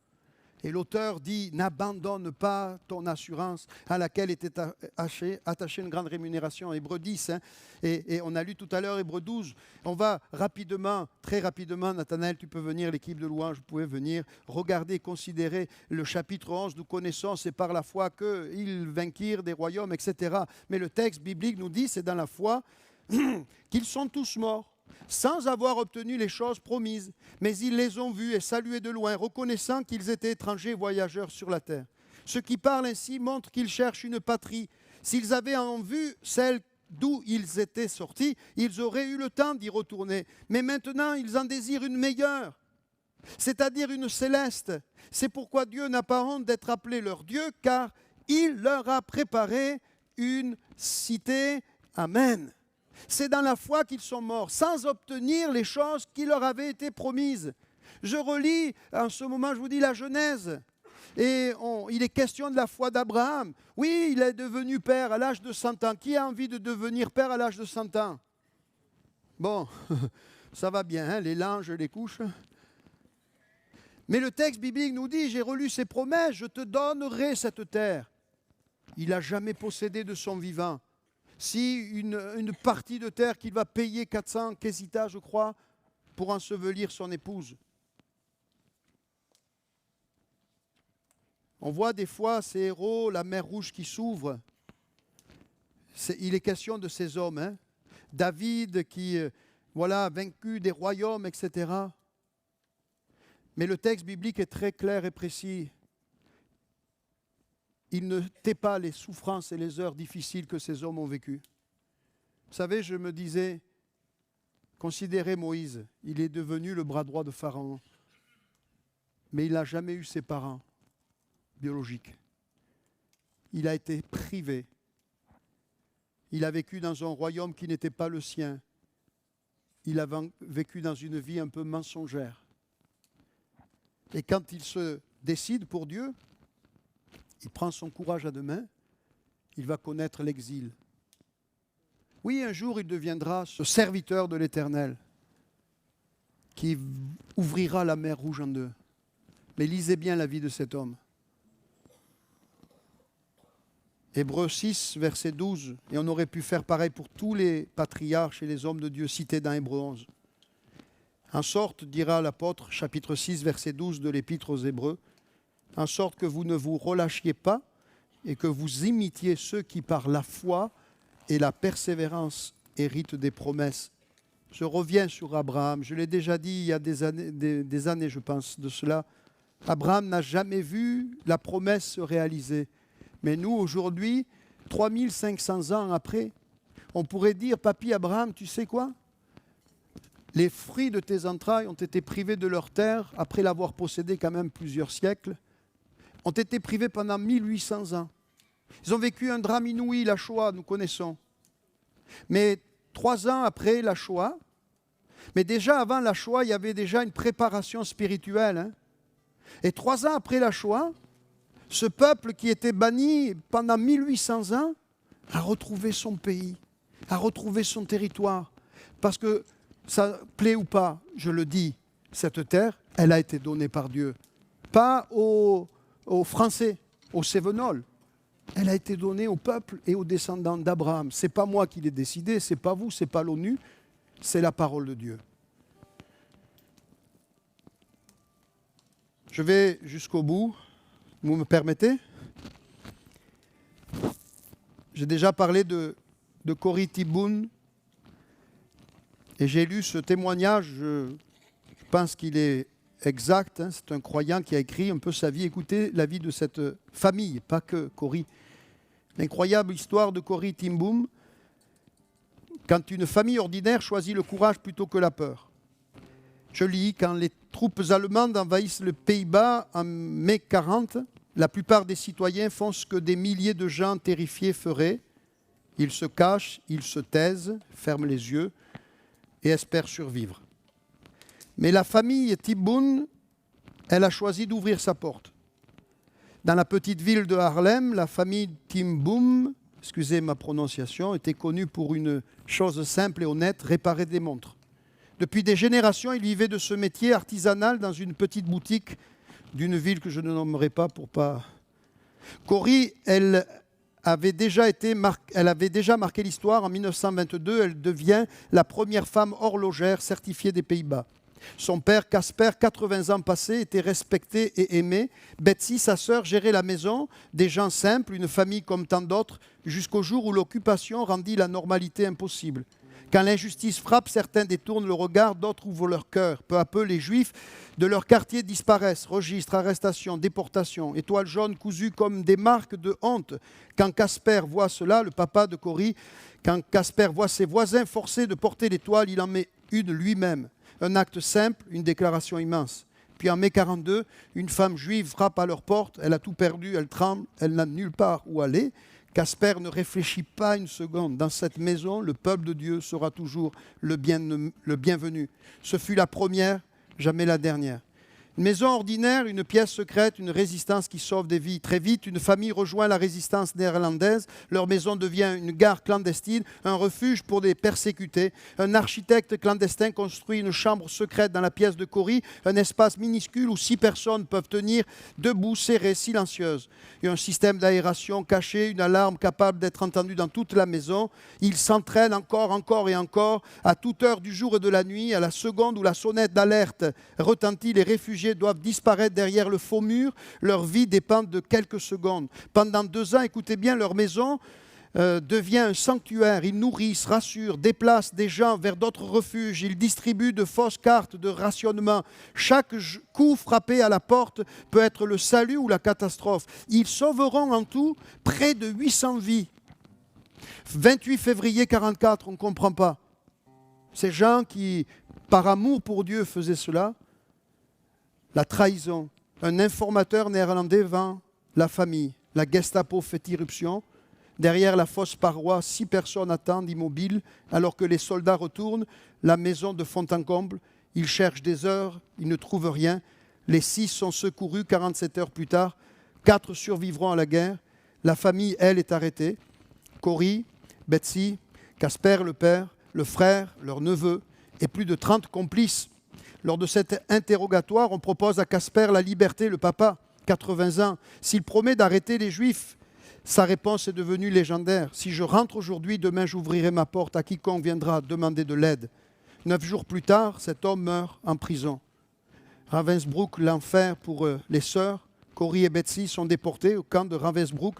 Et l'auteur dit, n'abandonne pas ton assurance à laquelle était attachée une grande rémunération. Hébreux 10, hein, et on a lu tout à l'heure Hébreux 12. On va rapidement, très rapidement, Nathanaël, tu peux venir, l'équipe de louange, vous pouvez venir, regarder, considérer le chapitre 11. Nous connaissons, c'est par la foi qu'ils vainquirent des royaumes, etc. Mais le texte biblique nous dit, c'est dans la foi, qu'ils sont tous morts, sans avoir obtenu les choses promises, mais ils les ont vus et salués de loin, reconnaissant qu'ils étaient étrangers et voyageurs sur la terre. Ceux qui parlent ainsi montrent qu'ils cherchent une patrie. S'ils avaient en vue celle d'où ils étaient sortis, ils auraient eu le temps d'y retourner. Mais maintenant, ils en désirent une meilleure, c'est-à-dire une céleste. C'est pourquoi Dieu n'a pas honte d'être appelé leur Dieu, car il leur a préparé une cité. Amen. C'est dans la foi qu'ils sont morts, sans obtenir les choses qui leur avaient été promises. Je relis, en ce moment, je vous dis la Genèse. Et il est question de la foi d'Abraham. Oui, il est devenu père à l'âge de 100 ans. Qui a envie de devenir père à l'âge de 100 ans? Bon, ça va bien, hein, les langes, les couches. Mais le texte biblique nous dit, j'ai relu ses promesses, je te donnerai cette terre. Il n'a jamais possédé de son vivant. Si une partie de terre qu'il va payer 400 késitas, je crois, pour ensevelir son épouse. On voit des fois ces héros, la mer Rouge qui s'ouvre. Il est question de ces hommes. Hein. David qui a vaincu des royaumes, etc. Mais le texte biblique est très clair et précis. Il ne tait pas les souffrances et les heures difficiles que ces hommes ont vécues. Vous savez, je me disais, considérez Moïse, il est devenu le bras droit de Pharaon, mais il n'a jamais eu ses parents biologiques. Il a été privé. Il a vécu dans un royaume qui n'était pas le sien. Il a vécu dans une vie un peu mensongère. Et quand il se décide pour Dieu, il prend son courage à deux mains, il va connaître l'exil. Oui, un jour, il deviendra ce serviteur de l'Éternel qui ouvrira la mer Rouge en deux. Mais lisez bien la vie de cet homme. Hébreux 6, verset 12. Et on aurait pu faire pareil pour tous les patriarches et les hommes de Dieu cités dans Hébreux 11. En sorte, dira l'apôtre, chapitre 6, verset 12 de l'Épître aux Hébreux, en sorte que vous ne vous relâchiez pas et que vous imitiez ceux qui par la foi et la persévérance héritent des promesses. Je reviens sur Abraham. Je l'ai déjà dit il y a des années, je pense, de cela. Abraham n'a jamais vu la promesse se réaliser. Mais nous, aujourd'hui, 3500 ans après, on pourrait dire, papy Abraham, tu sais quoi? Les fruits de tes entrailles ont été privés de leur terre, après l'avoir possédé quand même plusieurs siècles, ont été privés pendant 1800 ans. Ils ont vécu un drame inouï, la Shoah, nous connaissons. Mais 3 ans après la Shoah, mais déjà avant la Shoah, il y avait déjà une préparation spirituelle. Hein. Et 3 ans après la Shoah, ce peuple qui était banni pendant 1800 ans a retrouvé son pays, a retrouvé son territoire. Parce que, ça plaît ou pas, je le dis, cette terre, elle a été donnée par Dieu. Pas aux Français, aux Cévenols. Elle a été donnée au peuple et aux descendants d'Abraham. Ce n'est pas moi qui l'ai décidé, ce n'est pas vous, ce n'est pas l'ONU, c'est la parole de Dieu. Je vais jusqu'au bout. Vous me permettez? J'ai déjà parlé de Corrie Tiboun et j'ai lu ce témoignage. Je pense qu'il est exact. Hein, c'est un croyant qui a écrit un peu sa vie. Écoutez la vie de cette famille, pas que Corrie. L'incroyable histoire de Corrie Tiboun, quand une famille ordinaire choisit le courage plutôt que la peur. Je lis, quand les troupes allemandes envahissent les Pays-Bas en mai 40, la plupart des citoyens font ce que des milliers de gens terrifiés feraient. Ils se cachent, ils se taisent, ferment les yeux et espèrent survivre. Mais la famille Tiboun, elle a choisi d'ouvrir sa porte. Dans la petite ville de Haarlem, la famille Tiboun, excusez ma prononciation, était connue pour une chose simple et honnête, réparer des montres. Depuis des générations, ils vivaient de ce métier artisanal dans une petite boutique d'une ville que je ne nommerai pas pour pas... Corrie, elle avait déjà marqué l'histoire. En 1922, elle devient la première femme horlogère certifiée des Pays-Bas. Son père, Casper, 80 ans passés, était respecté et aimé. Betsy, sa sœur, gérait la maison, des gens simples, une famille comme tant d'autres, jusqu'au jour où l'occupation rendit la normalité impossible. Quand l'injustice frappe, certains détournent le regard, d'autres ouvrent leur cœur. Peu à peu, les Juifs de leur quartier disparaissent. Registres, arrestations, déportations, étoiles jaunes cousues comme des marques de honte. Quand Casper voit cela, le papa de Corrie, quand Casper voit ses voisins forcés de porter l'étoile, il en met une lui-même. Un acte simple, une déclaration immense. Puis en mai 42, une femme juive frappe à leur porte, elle a tout perdu, elle tremble, elle n'a nulle part où aller. Casper ne réfléchit pas une seconde. Dans cette maison, le peuple de Dieu sera toujours le bienvenu. Ce fut la première, jamais la dernière. Une maison ordinaire, une pièce secrète, une résistance qui sauve des vies. Très vite, une famille rejoint la résistance néerlandaise. Leur maison devient une gare clandestine, un refuge pour des persécutés. Un architecte clandestin construit une chambre secrète dans la pièce de Corrie, un espace minuscule où 6 personnes peuvent tenir debout, serrées, silencieuses. Il y a un système d'aération caché, une alarme capable d'être entendue dans toute la maison. Ils s'entraînent encore et encore, à toute heure du jour et de la nuit, à la seconde où la sonnette d'alerte retentit, les réfugiés doivent disparaître derrière le faux mur. Leur vie dépend de quelques secondes. Pendant 2 ans, écoutez bien, leur maison devient un sanctuaire. Ils nourrissent, rassurent, déplacent des gens vers d'autres refuges. Ils distribuent de fausses cartes de rationnement. Chaque coup frappé à la porte peut être le salut ou la catastrophe. Ils sauveront en tout près de 800 vies. 28 février 1944, on ne comprend pas. Ces gens qui, par amour pour Dieu, faisaient cela. La trahison. Un informateur néerlandais vend la famille. La Gestapo fait irruption. Derrière la fausse paroi, 6 personnes attendent immobiles alors que les soldats retournent la maison de fond en comble. Ils cherchent des heures, ils ne trouvent rien. Les 6 sont secourus 47 heures plus tard. 4 survivront à la guerre. La famille, elle, est arrêtée. Corrie, Betsy, Casper, le père, le frère, leur neveu et plus de 30 complices. Lors de cet interrogatoire, on propose à Casper la liberté, le papa, 80 ans. S'il promet d'arrêter les Juifs, sa réponse est devenue légendaire. Si je rentre aujourd'hui, demain j'ouvrirai ma porte à quiconque viendra demander de l'aide. 9 jours plus tard, cet homme meurt en prison. Ravensbrück, l'enfer pour les sœurs. Corrie et Betsy sont déportés au camp de Ravensbrück,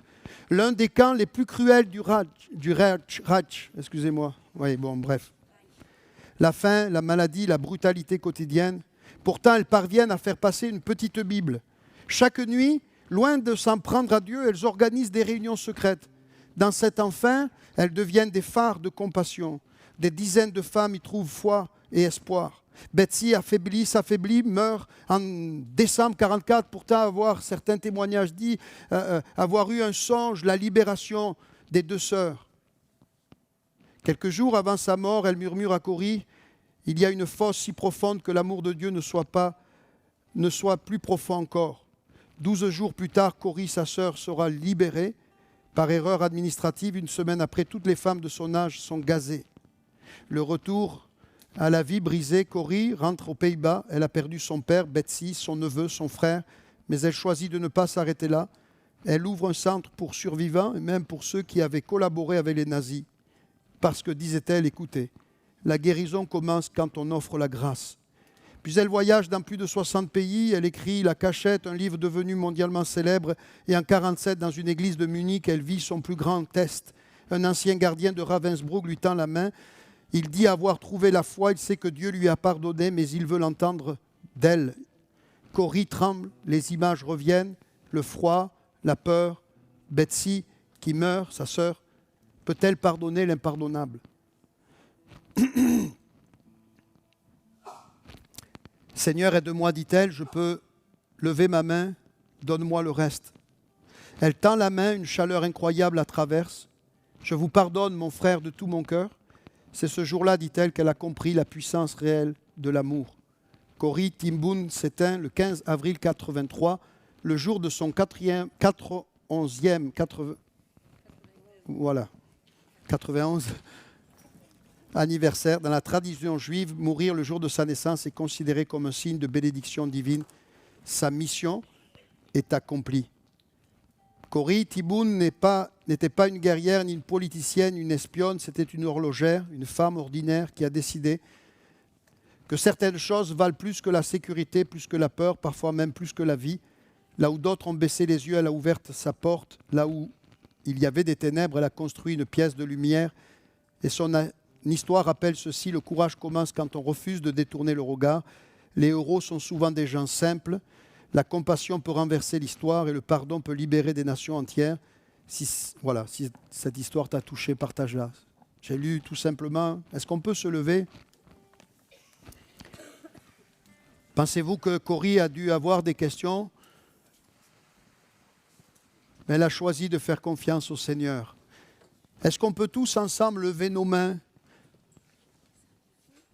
l'un des camps les plus cruels du Reich. Excusez-moi. Oui, bon, bref. La faim, la maladie, la brutalité quotidienne. Pourtant, elles parviennent à faire passer une petite Bible. Chaque nuit, loin de s'en prendre à Dieu, elles organisent des réunions secrètes. Dans cet enfer, elles deviennent des phares de compassion. Des dizaines de femmes y trouvent foi et espoir. Betsy, s'affaiblit, meurt en décembre 1944, pourtant avoir certains témoignages dit avoir eu un songe, la libération des 2 sœurs. Quelques jours avant sa mort, elle murmure à Corrie, « Il y a une fosse si profonde que l'amour de Dieu ne soit plus profond encore. » 12 jours plus tard, Corrie, sa sœur, sera libérée. Par erreur administrative, une semaine après, toutes les femmes de son âge sont gazées. Le retour à la vie brisée, Corrie rentre aux Pays-Bas. Elle a perdu son père, Betsy, son neveu, son frère, mais elle choisit de ne pas s'arrêter là. Elle ouvre un centre pour survivants et même pour ceux qui avaient collaboré avec les nazis. Parce que, disait-elle, écoutez, la guérison commence quand on offre la grâce. Puis elle voyage dans plus de 60 pays, elle écrit La Cachette, un livre devenu mondialement célèbre, et en 1947, dans une église de Munich, elle vit son plus grand test. Un ancien gardien de Ravensbrück lui tend la main. Il dit avoir trouvé la foi, il sait que Dieu lui a pardonné, mais il veut l'entendre d'elle. Corrie tremble, les images reviennent, le froid, la peur. Betsy, qui meurt, sa sœur, peut-elle pardonner l'impardonnable ? Seigneur, aide-moi, dit-elle, je peux lever ma main, donne-moi le reste. Elle tend la main, une chaleur incroyable la traverse. Je vous pardonne, mon frère, de tout mon cœur. C'est ce jour-là, dit-elle, qu'elle a compris la puissance réelle de l'amour. Corrie ten Boom s'éteint le 15 avril 1983, le jour de son 91 anniversaire. Dans la tradition juive, mourir le jour de sa naissance est considéré comme un signe de bénédiction divine. Sa mission est accomplie. Corrie ten Boom n'était pas une guerrière, ni une politicienne, une espionne, c'était une horlogère, une femme ordinaire qui a décidé que certaines choses valent plus que la sécurité, plus que la peur, parfois même plus que la vie. Là où d'autres ont baissé les yeux, elle a ouvert sa porte. Là où il y avait des ténèbres, elle a construit une pièce de lumière. Et son histoire rappelle ceci, le courage commence quand on refuse de détourner le regard. Les héros sont souvent des gens simples. La compassion peut renverser l'histoire et le pardon peut libérer des nations entières. Si cette histoire t'a touché, partage-la. J'ai lu tout simplement. Est-ce qu'on peut se lever ? Pensez-vous que Corrie a dû avoir des questions ? Mais elle a choisi de faire confiance au Seigneur. Est-ce qu'on peut tous ensemble lever nos mains ?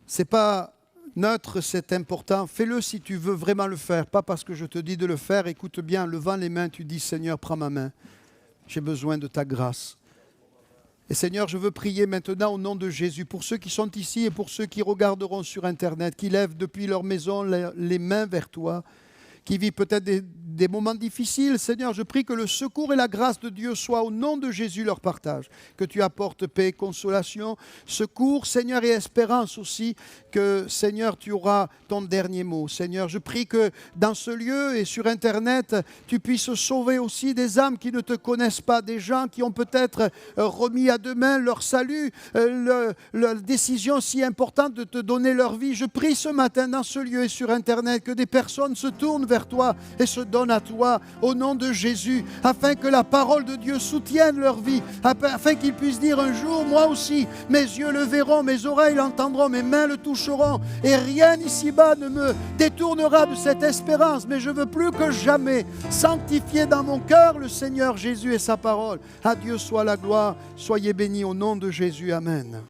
Ce n'est pas neutre, c'est important. Fais-le si tu veux vraiment le faire, pas parce que je te dis de le faire. Écoute bien, en levant les mains, tu dis « Seigneur, prends ma main. J'ai besoin de ta grâce. » Et Seigneur, je veux prier maintenant au nom de Jésus pour ceux qui sont ici et pour ceux qui regarderont sur Internet, qui lèvent depuis leur maison les mains vers toi, qui vivent peut-être des moments difficiles. Seigneur, je prie que le secours et la grâce de Dieu soient au nom de Jésus leur partage. Que tu apportes paix, consolation, secours, Seigneur, et espérance aussi. Que, Seigneur, tu auras ton dernier mot. Seigneur, je prie que dans ce lieu et sur Internet, tu puisses sauver aussi des âmes qui ne te connaissent pas, des gens qui ont peut-être remis à demain leur salut, leur décision si importante de te donner leur vie. Je prie ce matin dans ce lieu et sur Internet que des personnes se tournent vers toi et se donnent à toi au nom de Jésus, afin que la parole de Dieu soutienne leur vie, afin qu'ils puissent dire un jour, moi aussi, mes yeux le verront, mes oreilles l'entendront, mes mains le toucheront, et rien ici-bas ne me détournera de cette espérance, mais je veux plus que jamais sanctifier dans mon cœur le Seigneur Jésus et sa parole. À Dieu soit la gloire, soyez bénis au nom de Jésus, Amen.